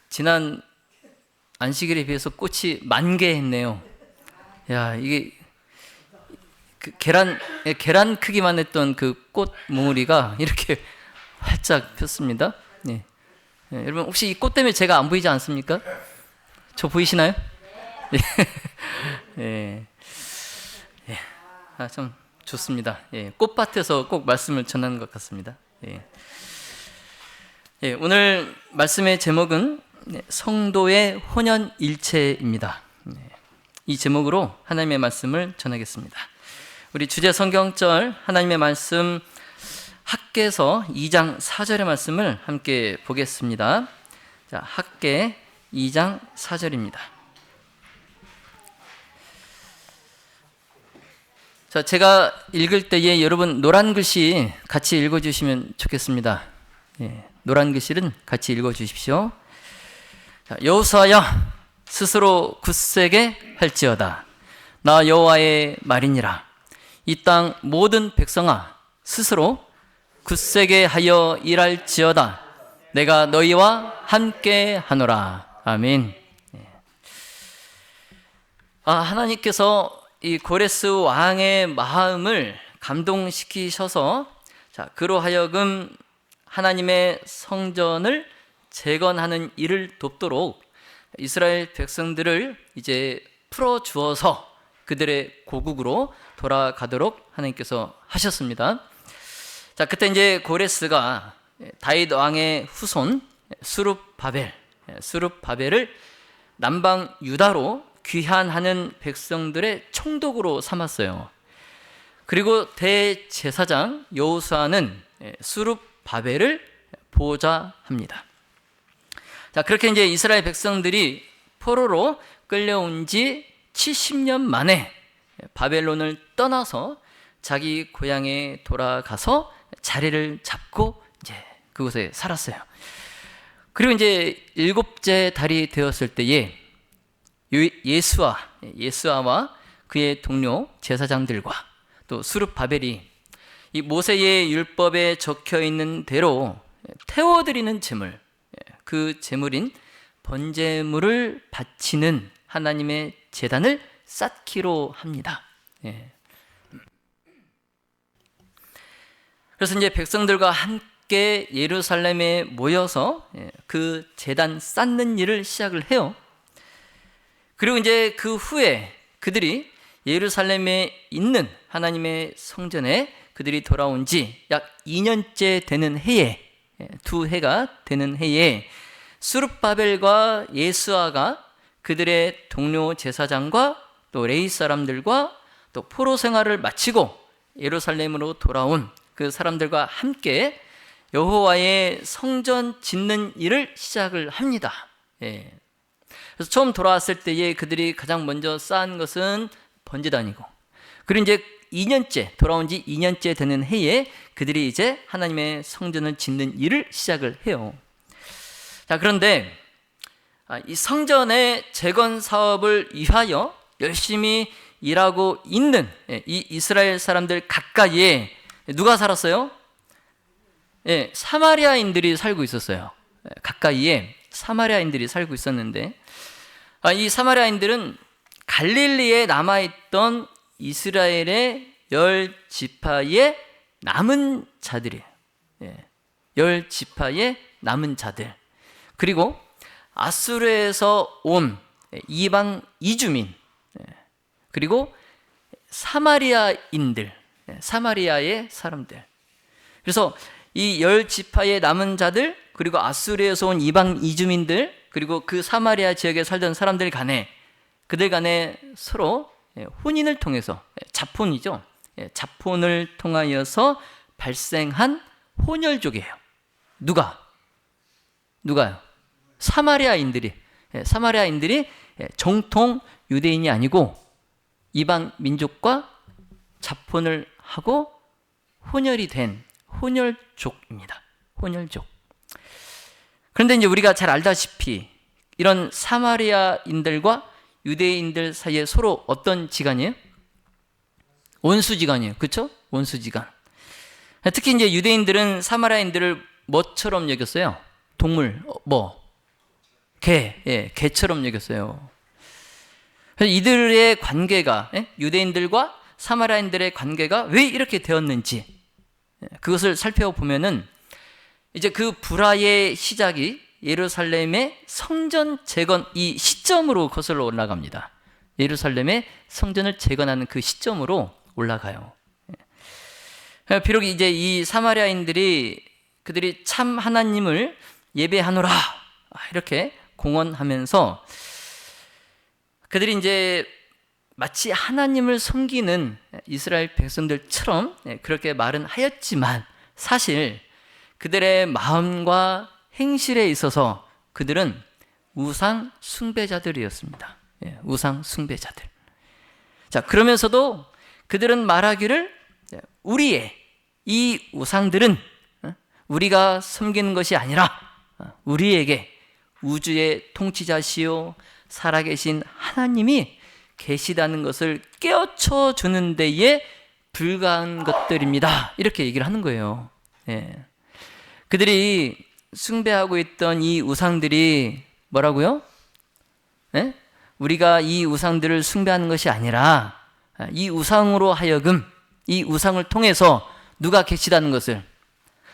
지난 안식일에 비해서 꽃이 만개했네요. 야, 이게 계란 크기만 했던 그 꽃 몽우리가 이렇게 활짝 폈습니다. 예. 예, 여러분 혹시 이 꽃 때문에 제가 안 보이지 않습니까? 저 보이시나요? 예. 예. 참 좋습니다. 예. 꽃밭에서 꼭 말씀을 전하는 것 같습니다. 예. 예, 오늘 말씀의 제목은 성도의 혼연일체입니다. 이 제목으로 하나님의 말씀을 전하겠습니다. 우리 주제 성경절 하나님의 말씀 학개서 2장 4절의 말씀을 함께 보겠습니다. 자, 학개 2장 4절입니다. 자, 제가 읽을 때에 여러분 노란 글씨 같이 읽어주시면 좋겠습니다. 예, 노란 글씨는 같이 읽어주십시오. 자, 여호수아야 스스로 굳세게 할지어다. 나 여호와의 말이니라. 이 땅 모든 백성아 스스로 굳세게 하여 일할지어다. 내가 너희와 함께 하노라. 아멘. 하나님께서 이 고레스 왕의 마음을 감동시키셔서 자, 그로 하여금 하나님의 성전을 재건하는 일을 돕도록 이스라엘 백성들을 이제 풀어주어서 그들의 고국으로 돌아가도록 하나님께서 하셨습니다. 자, 그때 이제 고레스가 다윗 왕의 후손 수룹바벨을 남방 유다로 귀환하는 백성들의 총독으로 삼았어요. 그리고 대제사장 여호수아는 수룹바벨을 보좌합니다. 자, 그렇게 이제 이스라엘 백성들이 포로로 끌려온 지 70년 만에 바벨론을 떠나서 자기 고향에 돌아가서 자리를 잡고 이제 그곳에 살았어요. 그리고 이제 7째 달이 되었을 때에 예수아와 그의 동료 제사장들과 또 수룹바벨이 이 모세의 율법에 적혀 있는 대로 태워드리는 제물, 그 제물인 번제물을 바치는 하나님의 제단을 쌓기로 합니다. 그래서 이제 백성들과 함께 예루살렘에 모여서 그 제단 쌓는 일을 시작을 해요. 그리고 이제 그 후에 그들이 예루살렘에 있는 하나님의 성전에 그들이 돌아온 지 약 2년째 되는 해에, 2해가 되는 해에 수룹바벨과 예수아가 그들의 동료 제사장과 또 레위 사람들과 또 포로 생활을 마치고 예루살렘으로 돌아온 그 사람들과 함께 여호와의 성전 짓는 일을 시작을 합니다. 그래서 처음 돌아왔을 때에 그들이 가장 먼저 쌓은 것은 번제단이고, 그리고 이제 2년째 돌아온 지 2년째 되는 해에 그들이 이제 하나님의 성전을 짓는 일을 시작을 해요. 자, 그런데 이 성전의 재건 사업을 위하여 열심히 일하고 있는 이 이스라엘 사람들 가까이에 누가 살았어요? 사마리아인들이 살고 있었어요. 가까이에 사마리아인들이 살고 있었는데, 이 사마리아인들은 갈릴리에 남아있던 이스라엘의 10지파의 남은 자들이에요. 10지파의 남은 자들. 그리고 아수르에서 온 이방 이주민, 그리고 사마리아인들, 사마리아의 사람들. 그래서 이 10지파의 남은 자들, 그리고 아수르에서 온 이방 이주민들, 그리고 그 사마리아 지역에 살던 사람들 간에, 그들 간에 서로 혼인을 통해서, 자폰이죠. 자폰을 통하여서 발생한 혼혈족이에요. 누가요? 사마리아인들이 정통 유대인이 아니고 이방 민족과 자폰을 하고 혼혈이 된 혼혈족입니다. 혼혈족. 그런데 이제 우리가 잘 알다시피 이런 사마리아인들과 유대인들 사이에 서로 어떤 지간이에요? 원수지간이에요. 그렇죠? 원수지간. 특히 이제 유대인들은 사마리아인들을 뭐처럼 여겼어요? 동물, 개, 개처럼 여겼어요. 그래서 이들의 관계가, 유대인들과 사마리아인들의 관계가 왜 이렇게 되었는지, 그것을 살펴보면은 이제 그 불화의 시작이 예루살렘의 성전 재건 이 시점으로 거슬러 올라갑니다. 예루살렘의 성전을 재건하는 그 시점으로 올라가요. 비록 이제 이 사마리아인들이 그들이 참 하나님을 예배하노라 이렇게 공언하면서 그들이 이제 마치 하나님을 섬기는 이스라엘 백성들처럼 그렇게 말은 하였지만 사실 그들의 마음과 행실에 있어서 그들은 우상 숭배자들이었습니다. 우상 숭배자들. 자, 그러면서도 그들은 말하기를 우리의 이 우상들은 우리가 섬기는 것이 아니라 우리에게 우주의 통치자시요 살아계신 하나님이 계시다는 것을 깨우쳐 주는 데에 불과한 것들입니다. 이렇게 얘기를 하는 거예요. 그들이 숭배하고 있던 이 우상들이 뭐라고요? 우리가 이 우상들을 숭배하는 것이 아니라 이 우상으로 하여금 이 우상을 통해서 누가 계시다는 것을,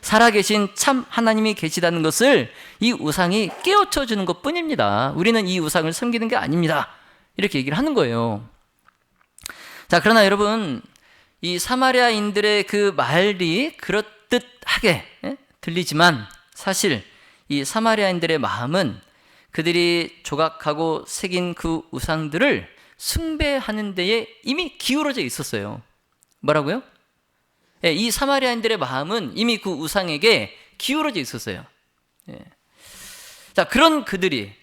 살아계신 참 하나님이 계시다는 것을 이 우상이 깨우쳐 주는 것 뿐입니다. 우리는 이 우상을 섬기는 게 아닙니다. 이렇게 얘기를 하는 거예요. 자, 그러나 여러분, 이 사마리아인들의 그 말이 그럴듯하게 들리지만 사실 이 사마리아인들의 마음은 그들이 조각하고 새긴 그 우상들을 숭배하는 데에 이미 기울어져 있었어요. 뭐라고요? 이 사마리아인들의 마음은 이미 그 우상에게 기울어져 있었어요. 자, 그런 그들이,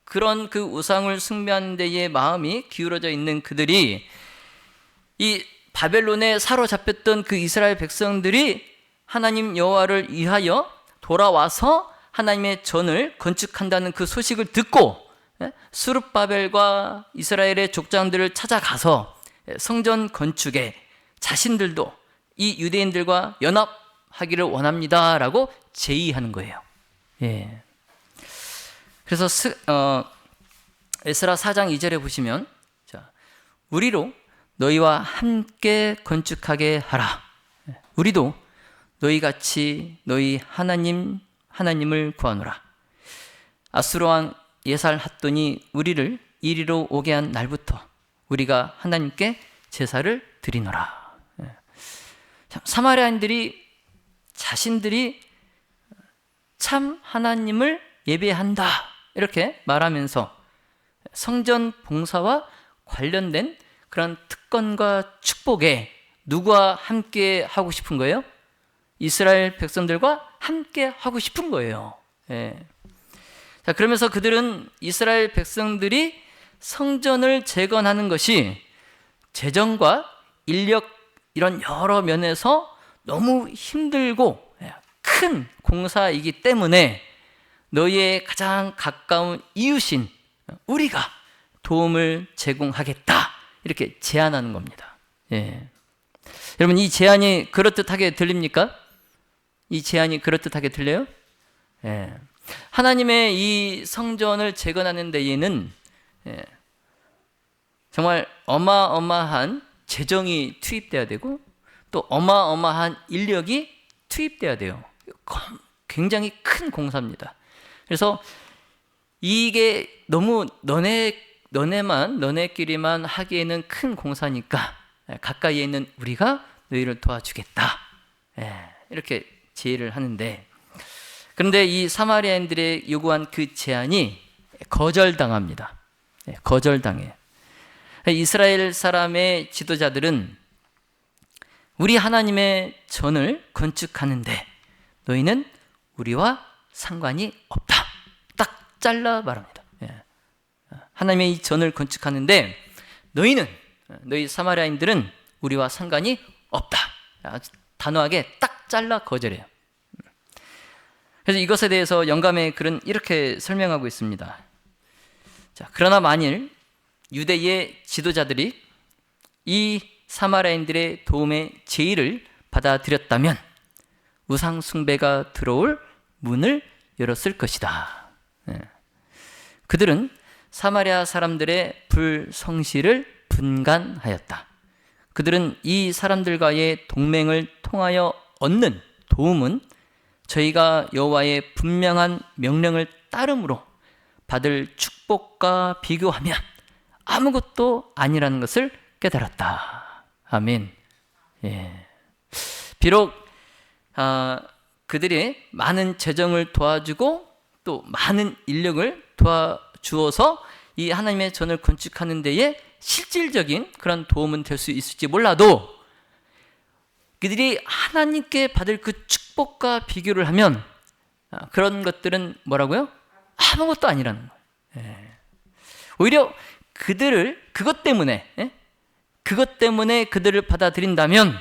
그런 그 우상을 숭배하는 데에 마음이 기울어져 있는 그들이 이 바벨론에 사로잡혔던 그 이스라엘 백성들이 하나님 여호와를 위하여 돌아와서 하나님의 전을 건축한다는 그 소식을 듣고 스룹바벨과 이스라엘의 족장들을 찾아가서 성전 건축에 자신들도 이 유대인들과 연합하기를 원합니다라고 제의하는 거예요. 그래서 에스라 4장 2절에 보시면, 자, 우리로 너희와 함께 건축하게 하라. 우리도 너희같이 너희 하나님을 구하노라. 아수르 왕 예살핫돈이 우리를 이리로 오게 한 날부터 우리가 하나님께 제사를 드리노라. 사마리아인들이 자신들이 참 하나님을 예배한다 이렇게 말하면서 성전 봉사와 관련된 그런 특권과 축복에 누구와 함께 하고 싶은 거예요? 이스라엘 백성들과 함께 하고 싶은 거예요. 자, 그러면서 그들은 이스라엘 백성들이 성전을 재건하는 것이 재정과 인력 이런 여러 면에서 너무 힘들고 큰 공사이기 때문에 너희의 가장 가까운 이웃인 우리가 도움을 제공하겠다 이렇게 제안하는 겁니다. 여러분, 이 제안이 그럴듯하게 들립니까? 이 제안이 그럴듯하게 들려요? 하나님의 이 성전을 재건하는 데에는 정말 어마어마한 재정이 투입돼야 되고 또 어마어마한 인력이 투입돼야 돼요. 굉장히 큰 공사입니다. 그래서 이게 너무 너네끼리만 하기에는 큰 공사니까 가까이에 있는 우리가 너희를 도와주겠다. 이렇게 제의를 하는데, 그런데 이 사마리아인들의 요구한 그 제안이 거절당합니다. 거절당해요. 이스라엘 사람의 지도자들은 우리 하나님의 전을 건축하는데 너희는 우리와 상관이 없다. 딱 잘라 말합니다. 하나님의 이 전을 건축하는데 너희 사마리아인들은 우리와 상관이 없다. 아주 단호하게 딱 잘라 거절해요. 그래서 이것에 대해서 영감의 글은 이렇게 설명하고 있습니다. 자, 그러나 만일 유대의 지도자들이 이 사마리아인들의 도움의 제의를 받아들였다면 우상 숭배가 들어올 문을 열었을 것이다. 그들은 사마리아 사람들의 불성실을 분간하였다. 그들은 이 사람들과의 동맹을 통하여 얻는 도움은 저희가 여호와의 분명한 명령을 따름으로 받을 축복과 비교하면 아무것도 아니라는 것을 깨달았다. 아멘. 비록 그들이 많은 재정을 도와주고 또 많은 인력을 도와주어서 이 하나님의 전을 건축하는 데에 실질적인 그런 도움은 될 수 있을지 몰라도 그들이 하나님께 받을 그 축복과 비교를 하면 그런 것들은 뭐라고요? 아무것도 아니라는 거예요. 오히려 그것 때문에 그들을 받아들인다면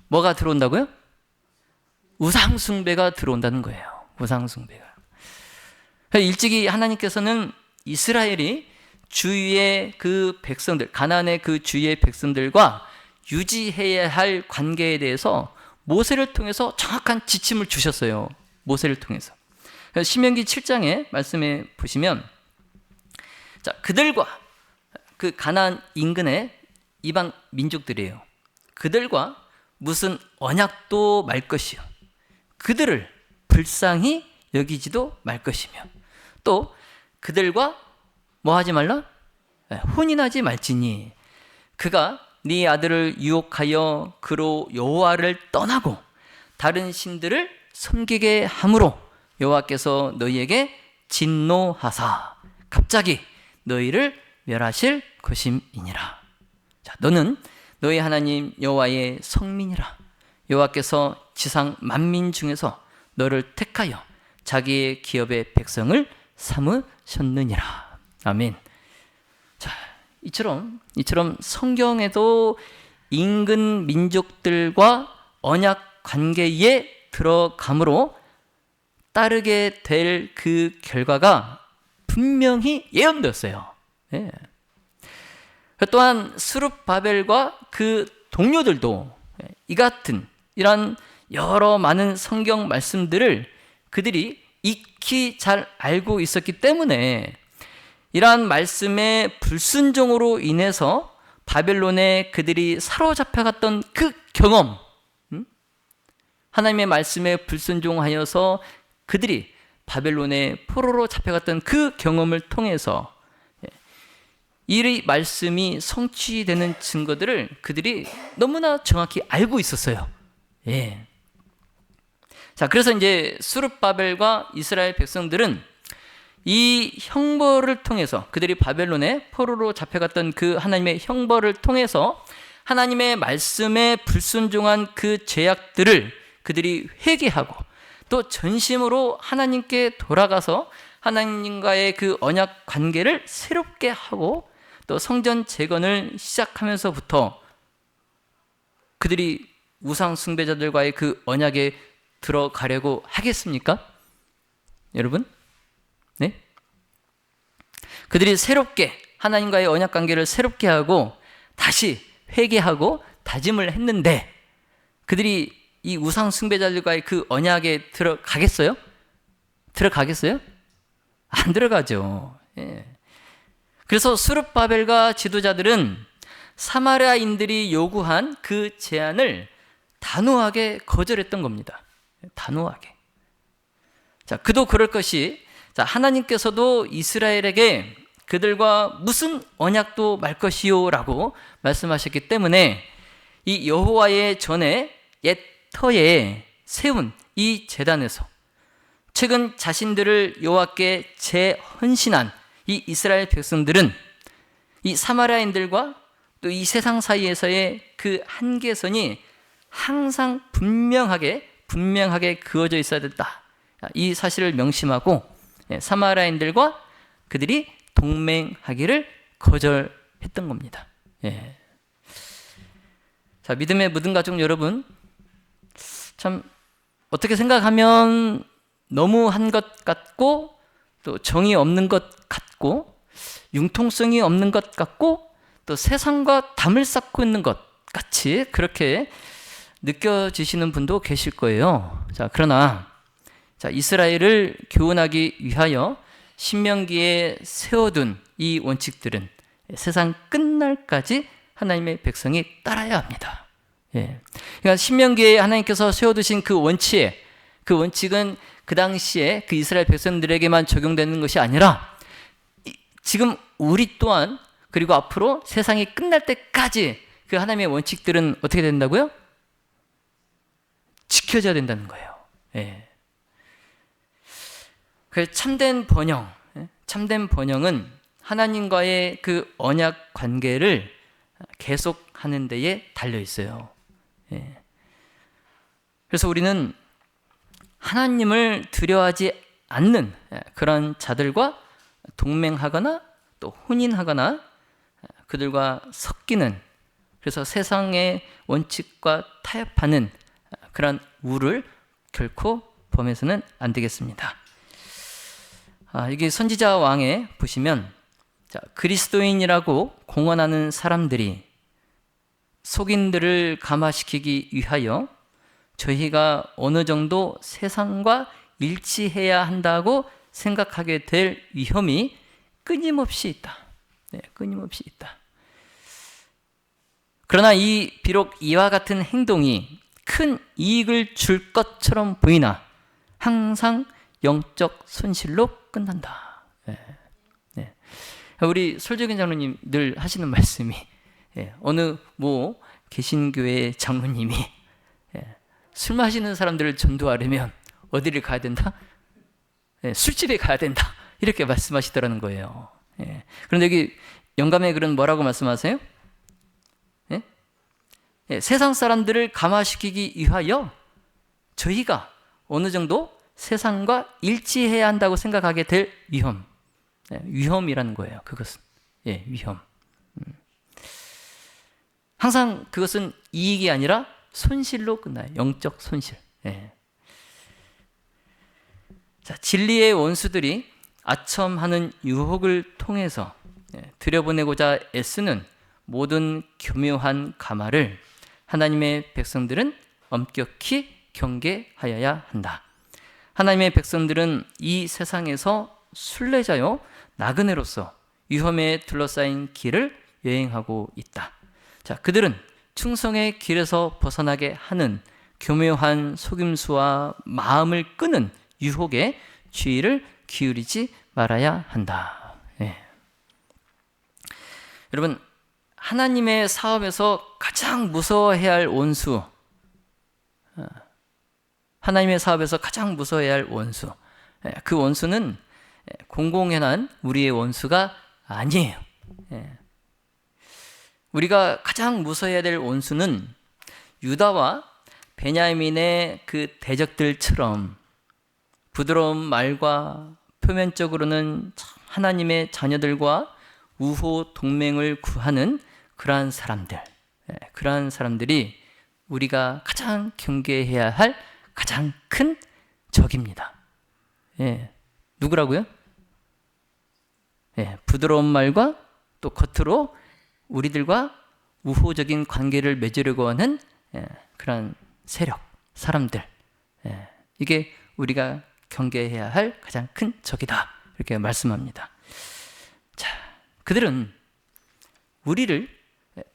뭐가 들어온다고요? 우상숭배가 들어온다는 거예요. 우상숭배가. 일찍이 하나님께서는 이스라엘이 주위의 그 백성들, 가나안의 그 주위의 백성들과 유지해야 할 관계에 대해서 모세를 통해서 정확한 지침을 주셨어요. 모세를 통해서. 신명기 7장에 말씀해 보시면, 자, 그들과 그 가나안 인근의 이방 민족들이에요. 그들과 무슨 언약도 말 것이요, 그들을 불쌍히 여기지도 말 것이며, 또 그들과 뭐 하지 말라? 혼인하지 말지니 그가 네 아들을 유혹하여 그로 여호와를 떠나고 다른 신들을 섬기게 함으로 여호와께서 너희에게 진노하사 갑자기 너희를 멸하실 것임이니라. 자, 너는 너희 하나님 여호와의 성민이라. 여호와께서 지상 만민 중에서 너를 택하여 자기의 기업의 백성을 삼으셨느니라. 아멘. 자, 이처럼 성경에도 인근 민족들과 언약 관계에 들어감으로 따르게 될 그 결과가 분명히 예언되었어요. 또한 스룹바벨과 그 동료들도 이 같은 이런 여러 많은 성경 말씀들을 그들이 익히 잘 알고 있었기 때문에 이러한 말씀의 불순종으로 인해서 바벨론에 그들이 사로잡혀갔던 그 경험, 하나님의 말씀에 불순종하여서 그들이 바벨론의 포로로 잡혀갔던 그 경험을 통해서 이 말씀이 성취되는 증거들을 그들이 너무나 정확히 알고 있었어요. 자, 그래서 이제 스룹바벨과 이스라엘 백성들은 이 형벌을 통해서, 그들이 바벨론에 포로로 잡혀갔던 그 하나님의 형벌을 통해서 하나님의 말씀에 불순종한 그 죄악들을 그들이 회개하고 또 전심으로 하나님께 돌아가서 하나님과의 그 언약 관계를 새롭게 하고 또 성전 재건을 시작하면서부터 그들이 우상 숭배자들과의 그 언약에 들어가려고 하겠습니까? 여러분? 네? 그들이 새롭게 하나님과의 언약 관계를 새롭게 하고 다시 회개하고 다짐을 했는데 그들이 이 우상 숭배자들과의 그 언약에 들어가겠어요? 들어가겠어요? 안 들어가죠. 그래서 스룹바벨과 지도자들은 사마리아인들이 요구한 그 제안을 단호하게 거절했던 겁니다. 단호하게. 자, 그도 그럴 것이, 자, 하나님께서도 이스라엘에게 그들과 무슨 언약도 말 것이요라고 말씀하셨기 때문에 이 여호와의 전에 옛 터에 세운 이 제단에서 최근 자신들을 여호와께 재헌신한 이 이스라엘 백성들은 이 사마리아인들과 또 이 세상 사이에서의 그 한계선이 항상 분명하게 그어져 있어야 됐다. 이 사실을 명심하고 사마리아인들과 그들이 동맹하기를 거절했던 겁니다. 자, 믿음의 모든 가족 여러분, 참 어떻게 생각하면 너무한 것 같고 또 정이 없는 것 같고 융통성이 없는 것 같고 또 세상과 담을 쌓고 있는 것 같이 그렇게 느껴지시는 분도 계실 거예요. 자, 그러나 자, 이스라엘을 교훈하기 위하여 신명기에 세워둔 이 원칙들은 세상 끝날까지 하나님의 백성이 따라야 합니다. 예. 그러니까 신명기에 하나님께서 세워두신 그 원칙은 그 당시에 그 이스라엘 백성들에게만 적용되는 것이 아니라 지금 우리 또한 그리고 앞으로 세상이 끝날 때까지 그 하나님의 원칙들은 어떻게 된다고요? 지켜져야 된다는 거예요. 예. 그 참된 번영은 하나님과의 그 언약 관계를 계속하는 데에 달려 있어요. 예. 그래서 우리는 하나님을 두려워하지 않는 그런 자들과 동맹하거나 또 혼인하거나 그들과 섞이는, 그래서 세상의 원칙과 타협하는 그런 우를 결코 범해서는 안 되겠습니다. 여기 선지자 왕에 보시면 그리스도인이라고 공언하는 사람들이 속인들을 감화시키기 위하여 저희가 어느 정도 세상과 일치해야 한다고 생각하게 될 위험이 끊임없이 있다. 네, 끊임없이 있다. 그러나 비록 이와 같은 행동이 큰 이익을 줄 것처럼 보이나 항상 영적 손실로 끝난다. 네. 네. 우리 설조경 장로님 늘 하시는 말씀이, 어느 개신교회 장로님이 술 마시는 사람들을 전도하려면 어디를 가야 된다? 술집에 가야 된다. 이렇게 말씀하시더라는 거예요. 그런데 여기 영감의 글은 뭐라고 말씀하세요? 세상 사람들을 감화시키기 위하여 저희가 어느 정도 세상과 일치해야 한다고 생각하게 될 위험. 위험이라는 거예요. 그것은. 위험. 항상 그것은 이익이 아니라 손실로 끝나요. 영적 손실. 자, 진리의 원수들이 아첨하는 유혹을 통해서 들여보내고자 애쓰는 모든 교묘한 가마를 하나님의 백성들은 엄격히 경계하여야 한다. 하나님의 백성들은 이 세상에서 순례자요 나그네로서 위험에 둘러싸인 길을 여행하고 있다. 자, 그들은 충성의 길에서 벗어나게 하는 교묘한 속임수와 마음을 끄는 유혹에 주의를 기울이지 말아야 한다. 여러분, 하나님의 사업에서 가장 무서워해야 할 원수, 하나님의 사업에서 가장 무서워해야 할 원수, 그 원수는 공공연한 우리의 원수가 아니에요. 우리가 가장 무서워해야 될 원수는 유다와 베냐민의 그 대적들처럼 부드러운 말과 표면적으로는 하나님의 자녀들과 우호 동맹을 구하는 그러한 사람들이 우리가 가장 경계해야 할 가장 큰 적입니다. 누구라고요? 부드러운 말과 또 겉으로 우리들과 우호적인 관계를 맺으려고 하는 그런 세력, 사람들, 이게 우리가 경계해야 할 가장 큰 적이다. 이렇게 말씀합니다. 자, 그들은 우리를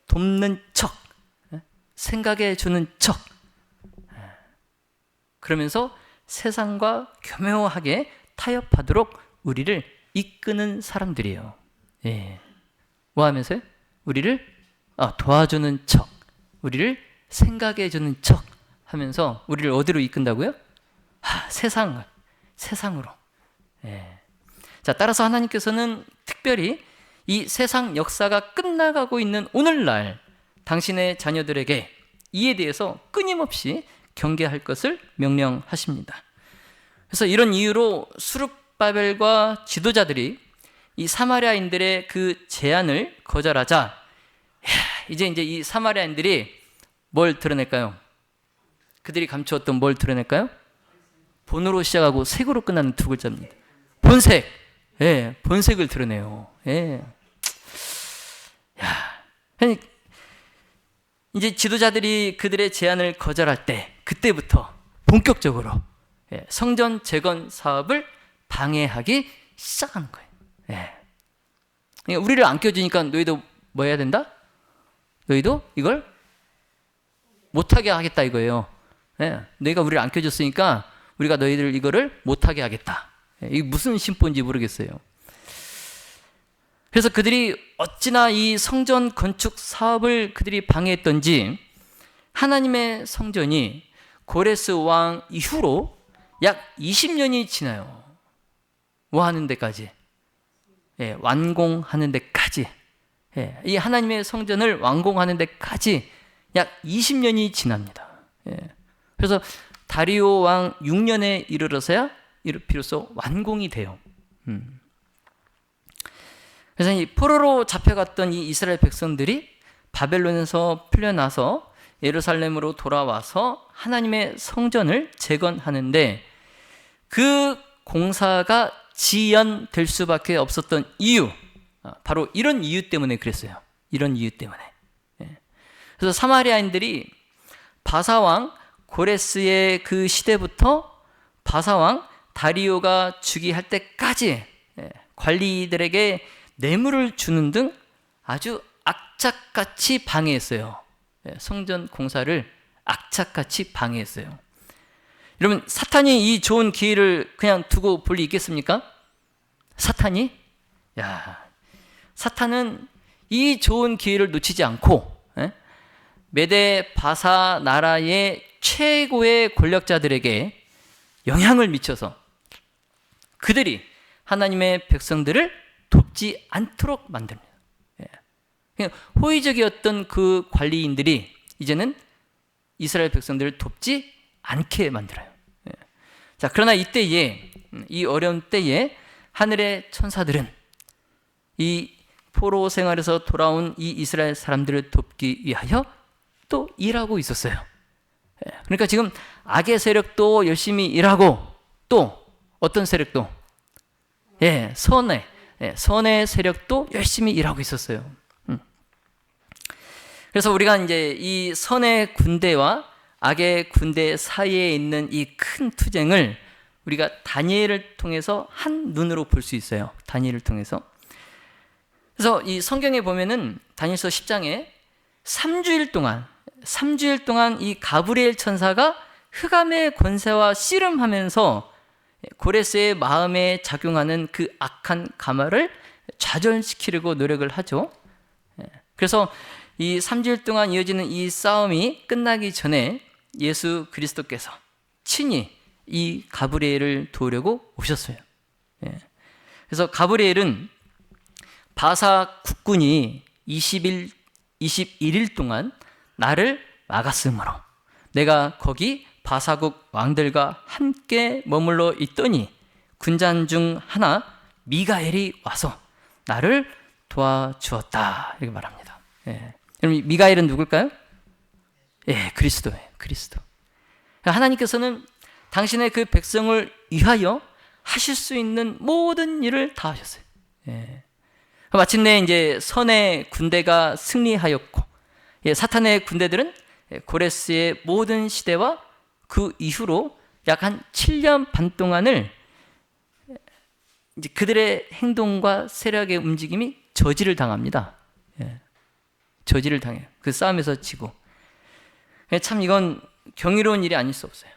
돕는 척, 생각해 주는 척, 그러면서 세상과 교묘하게 타협하도록 우리를 이끄는 사람들이에요. 뭐 하면서요? 우리를 도와주는 척, 우리를 생각해 주는 척 하면서 우리를 어디로 이끈다고요? 세상으로. 자, 따라서 하나님께서는 특별히 이 세상 역사가 끝나가고 있는 오늘날 당신의 자녀들에게 이에 대해서 끊임없이 경계할 것을 명령하십니다. 그래서 이런 이유로 스룹바벨과 지도자들이 이 사마리아인들의 그 제안을 거절하자, 이제 이 사마리아인들이 뭘 드러낼까요? 그들이 감추었던 뭘 드러낼까요? 본으로 시작하고 색으로 끝나는 두 글자입니다. 본색. 본색을 드러내요. 이제 지도자들이 그들의 제안을 거절할 때, 그때부터 본격적으로 성전 재건 사업을 방해하기 시작하는 거예요. 그러니까 우리를 안 껴주니까 너희도 뭐 해야 된다? 너희도 이걸 못하게 하겠다 이거예요. 너희가 우리를 안 껴줬으니까 우리가 너희들 이거를 못하게 하겠다. 이게 무슨 심보인지 모르겠어요. 그래서 그들이 어찌나 이 성전 건축 사업을 그들이 방해했던지 하나님의 성전이 고레스 왕 이후로 약 20년이 지나요. 뭐 하는 데까지? 완공하는 데까지. 이 하나님의 성전을 완공하는 데까지 약 20년이 지납니다. 그래서 다리오 왕 6년에 이르러서야 비로소 완공이 돼요. 그래서 이 포로로 잡혀갔던 이 이스라엘 백성들이 바벨론에서 풀려나서 예루살렘으로 돌아와서 하나님의 성전을 재건하는데 그 공사가 지연될 수밖에 없었던 이유, 바로 이런 이유 때문에 그랬어요. 이런 이유 때문에. 그래서 사마리아인들이 바사왕 고레스의 그 시대부터 바사왕 다리오가 즉위할 때까지 관리들에게 뇌물을 주는 등 아주 악착같이 방해했어요. 성전 공사를 악착같이 방해했어요. 여러분, 사탄이 이 좋은 기회를 그냥 두고 볼 리 있겠습니까? 사탄이? 사탄은 이 좋은 기회를 놓치지 않고 메데 바사 나라의 최고의 권력자들에게 영향을 미쳐서 그들이 하나님의 백성들을 돕지 않도록 만듭니다. 호의적이었던 그 관리인들이 이제는 이스라엘 백성들을 돕지 않게 만들어요. 자, 그러나 이때에, 이 어려운 때에 하늘의 천사들은 이 포로 생활에서 돌아온 이 이스라엘 사람들을 돕기 위하여 또 일하고 있었어요. 그러니까 지금 악의 세력도 열심히 일하고 또 어떤 세력도? 선의 세력도 열심히 일하고 있었어요. 그래서 우리가 이제 이 선의 군대와 악의 군대 사이에 있는 이 큰 투쟁을 우리가 다니엘을 통해서 한 눈으로 볼 수 있어요. 다니엘을 통해서. 그래서 이 성경에 보면은 다니엘서 10장에 3주일 동안 이 가브리엘 천사가 흑암의 권세와 씨름하면서 고레스의 마음에 작용하는 그 악한 가마를 좌절시키려고 노력을 하죠. 그래서 이 3주일 동안 이어지는 이 싸움이 끝나기 전에 예수 그리스도께서 친히 이 가브리엘을 도우려고 오셨어요. 그래서 가브리엘은 바사 국군이 21일 동안 나를 막았으므로 내가 거기 바사국 왕들과 함께 머물러 있더니 군잔 중 하나 미가엘이 와서 나를 도와주었다, 이렇게 말합니다. 그럼 미가엘은 누굴까요? 그리스도예요. 그리스도. 하나님께서는 당신의 그 백성을 위하여 하실 수 있는 모든 일을 다 하셨어요. 마침내 이제 선의 군대가 승리하였고, 사탄의 군대들은 고레스의 모든 시대와 그 이후로 약 한 7년 반 동안을 이제 그들의 행동과 세력의 움직임이 저지를 당합니다. 저지를 당해요. 그 싸움에서 지고. 참 이건 경이로운 일이 아닐 수 없어요.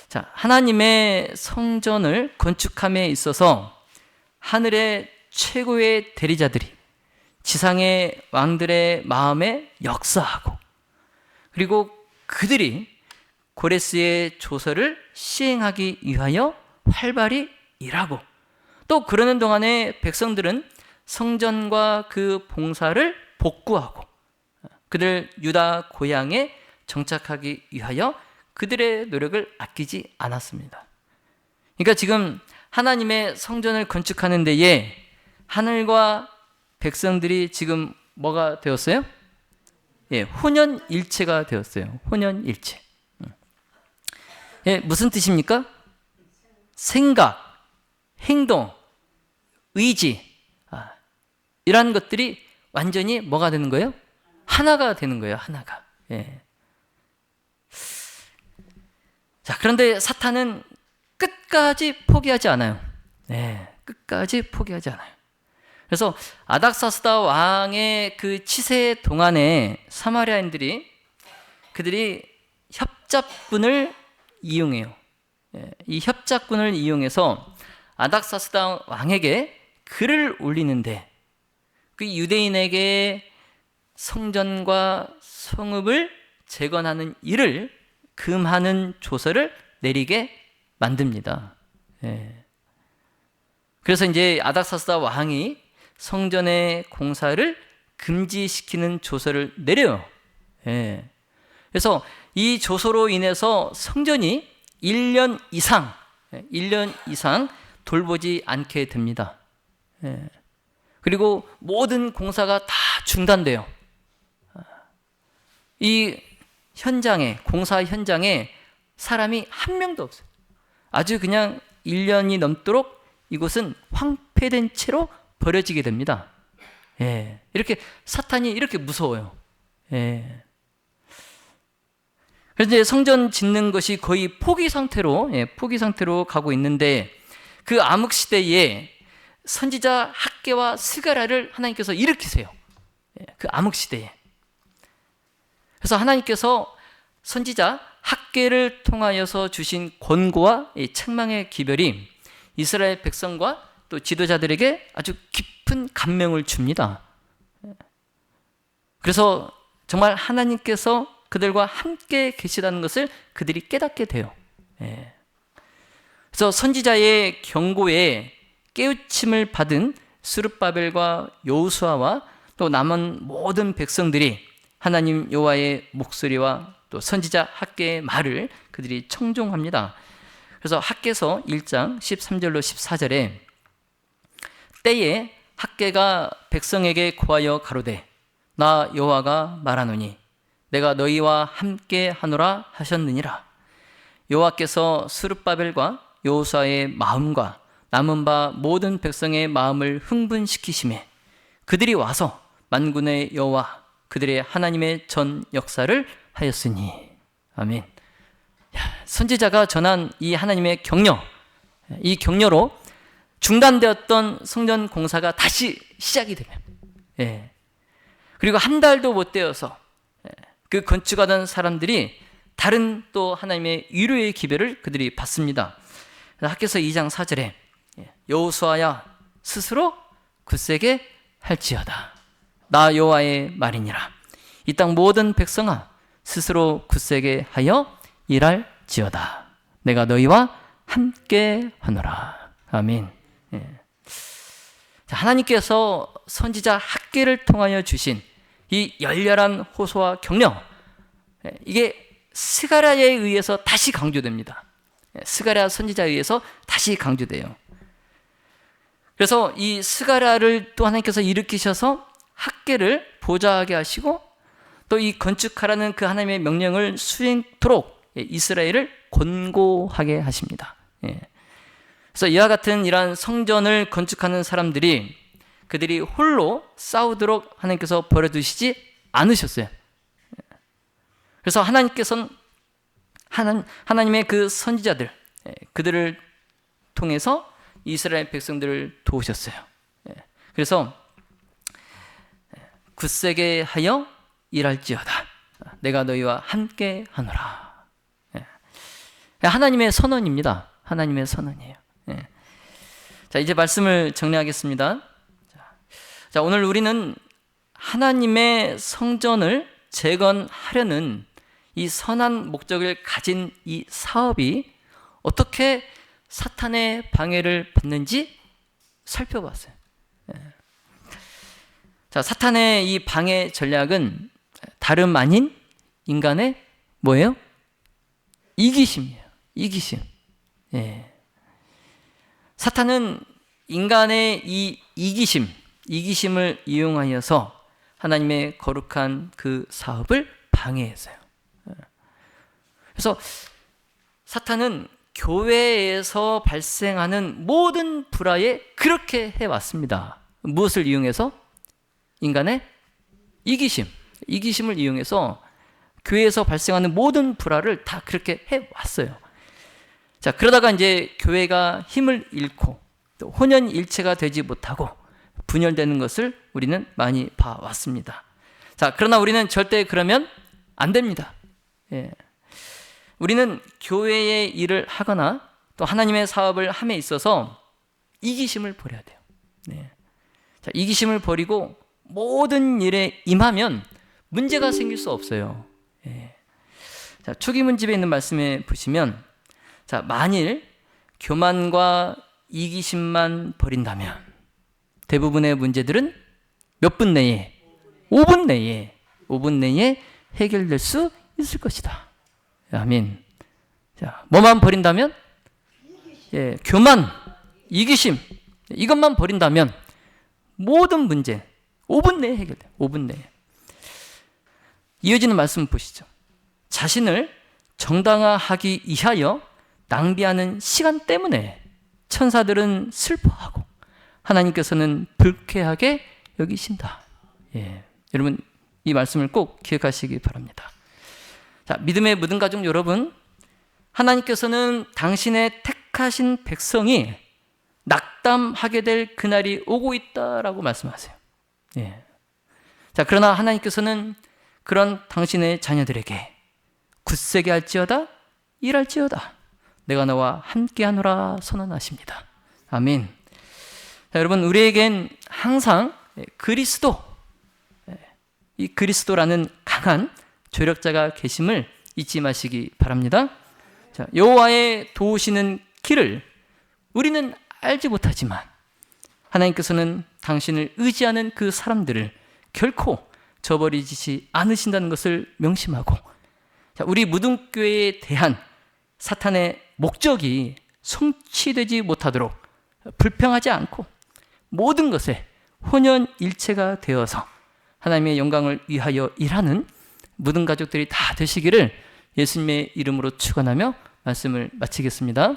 자, 하나님의 성전을 건축함에 있어서 하늘의 최고의 대리자들이 지상의 왕들의 마음에 역사하고, 그리고 그들이 고레스의 조서를 시행하기 위하여 활발히 일하고, 또 그러는 동안에 백성들은 성전과 그 봉사를 복구하고 그들 유다 고향에 정착하기 위하여 그들의 노력을 아끼지 않았습니다. 그러니까 지금 하나님의 성전을 건축하는 데에 하늘과 백성들이 지금 뭐가 되었어요? 혼연일체가 되었어요. 혼연일체. 무슨 뜻입니까? 생각, 행동, 의지, 이런 것들이 완전히 뭐가 되는 거예요? 하나가 되는 거예요. 하나가. 자, 그런데 사탄은 끝까지 포기하지 않아요. 끝까지 포기하지 않아요. 그래서 아닥사스다 왕의 그 치세 동안에 사마리아인들이 그들이 협잡군을 이용해요. 이 협잡군을 이용해서 아닥사스다 왕에게 글을 올리는데 그 유대인에게 성전과 성읍을 재건하는 일을 금하는 조서를 내리게 만듭니다. 그래서 이제 아닥사스다 왕이 성전의 공사를 금지시키는 조서를 내려요. 그래서 이 조서로 인해서 성전이 1년 이상 돌보지 않게 됩니다. 그리고 모든 공사가 다 중단돼요. 이 공사 현장에 사람이 한 명도 없어요. 아주 그냥 1년이 넘도록 이곳은 황폐된 채로 버려지게 됩니다. 이렇게 사탄이 이렇게 무서워요. 그래서 이제 성전 짓는 것이 거의 포기 상태로 가고 있는데 그 암흑 시대에 선지자 학개와 스가랴를 하나님께서 일으키세요. 그 암흑 시대에. 그래서 하나님께서 선지자 학개를 통하여서 주신 권고와 책망의 기별이 이스라엘 백성과 또 지도자들에게 아주 깊은 감명을 줍니다. 그래서 정말 하나님께서 그들과 함께 계시다는 것을 그들이 깨닫게 돼요. 그래서 선지자의 경고에 깨우침을 받은 스룹바벨과 여호수아와 또 남은 모든 백성들이 하나님 여호와의 목소리와 또 선지자 학개의 말을 그들이 청종합니다. 그래서 학개서 1장 13절로 14절에 때에 학개가 백성에게 고하여 가로되 나 여호와가 말하노니 내가 너희와 함께 하노라 하셨느니라. 여호와께서 스룹바벨과 여호수아의 마음과 남은 바 모든 백성의 마음을 흥분시키심에 그들이 와서 만군의 여호와 그들의 하나님의 전 역사를 하였으니. 아멘. 선지자가 전한 이 하나님의 격려, 이 격려로 중단되었던 성전 공사가 다시 시작이 되면, 그리고 한 달도 못 되어서 그 건축하던 사람들이 다른 또 하나님의 위로의 기별을 그들이 받습니다. 학개서 2장 4절에 여호수아야 스스로 굳세게 할지어다. 나 여호와의 말이니라. 이 땅 모든 백성아 스스로 굳세게 하여 일할지어다. 내가 너희와 함께 하노라. 아멘. 하나님께서 선지자 학개를 통하여 주신 이 열렬한 호소와 격려, 이게 스가랴에 의해서 다시 강조됩니다. 스가랴 선지자에 의해서 다시 강조돼요. 그래서 이 스가랴를 또 하나님께서 일으키셔서 학개를 보좌하게 하시고 또 이 건축하라는 그 하나님의 명령을 수행토록 이스라엘을 권고하게 하십니다. 그래서 이와 같은 이러한 성전을 건축하는 사람들이 그들이 홀로 싸우도록 하나님께서 버려두시지 않으셨어요. 그래서 하나님께서는 하나님의 그 선지자들, 그들을 통해서 이스라엘 백성들을 도우셨어요. 그래서 굳세게 하여 일할지어다. 내가 너희와 함께 하노라. 하나님의 선언입니다. 하나님의 선언이에요. 자, 이제 말씀을 정리하겠습니다. 자, 오늘 우리는 하나님의 성전을 재건하려는 이 선한 목적을 가진 이 사업이 어떻게 사탄의 방해를 받는지 살펴봤어요. 자, 사탄의 이 방해 전략은 다름 아닌 인간의 뭐예요? 이기심이에요. 이기심. 사탄은 인간의 이 이기심을 이용하여서 하나님의 거룩한 그 사업을 방해했어요. 그래서 사탄은 교회에서 발생하는 모든 불화에 그렇게 해왔습니다. 무엇을 이용해서? 인간의 이기심을 이용해서 교회에서 발생하는 모든 불화를 다 그렇게 해왔어요. 자, 그러다가 이제 교회가 힘을 잃고 또 혼연일체가 되지 못하고 분열되는 것을 우리는 많이 봐왔습니다. 자, 그러나 우리는 절대 그러면 안 됩니다. 예. 우리는 교회의 일을 하거나 또 하나님의 사업을 함에 있어서 이기심을 버려야 돼요. 네. 자, 이기심을 버리고 모든 일에 임하면 문제가 생길 수 없어요. 예. 자, 초기문집에 있는 말씀에 보시면, 자, 만일 교만과 이기심만 버린다면 대부분의 문제들은 몇 분 내에? 5분 내에 해결될 수 있을 것이다. 아멘. 자, 뭐만 버린다면? 예, 교만, 이기심, 이것만 버린다면 모든 문제 5분 내에 해결돼요. 5분 내에. 이어지는 말씀 보시죠. 자신을 정당화하기 위하여 낭비하는 시간 때문에 천사들은 슬퍼하고 하나님께서는 불쾌하게 여기신다. 예, 여러분 이 말씀을 꼭 기억하시기 바랍니다. 자, 믿음의 모든 가족 여러분, 하나님께서는 당신의 택하신 백성이 낙담하게 될 그날이 오고 있다라고 말씀하세요. 예. 자, 그러나 하나님께서는 그런 당신의 자녀들에게 굳세게 할지어다 일할지어다 내가 너와 함께하노라 선언하십니다. 아멘. 자, 여러분 우리에겐 항상 그리스도, 이 그리스도라는 강한 조력자가 계심을 잊지 마시기 바랍니다. 자, 여호와의 도우시는 길을 우리는 알지 못하지만 하나님께서는 당신을 의지하는 그 사람들을 결코 저버리지 않으신다는 것을 명심하고, 자, 우리 무등교회에 대한 사탄의 목적이 성취되지 못하도록 불평하지 않고 모든 것에 혼연일체가 되어서 하나님의 영광을 위하여 일하는 모든 가족들이 다 되시기를 예수님의 이름으로 축원하며 말씀을 마치겠습니다.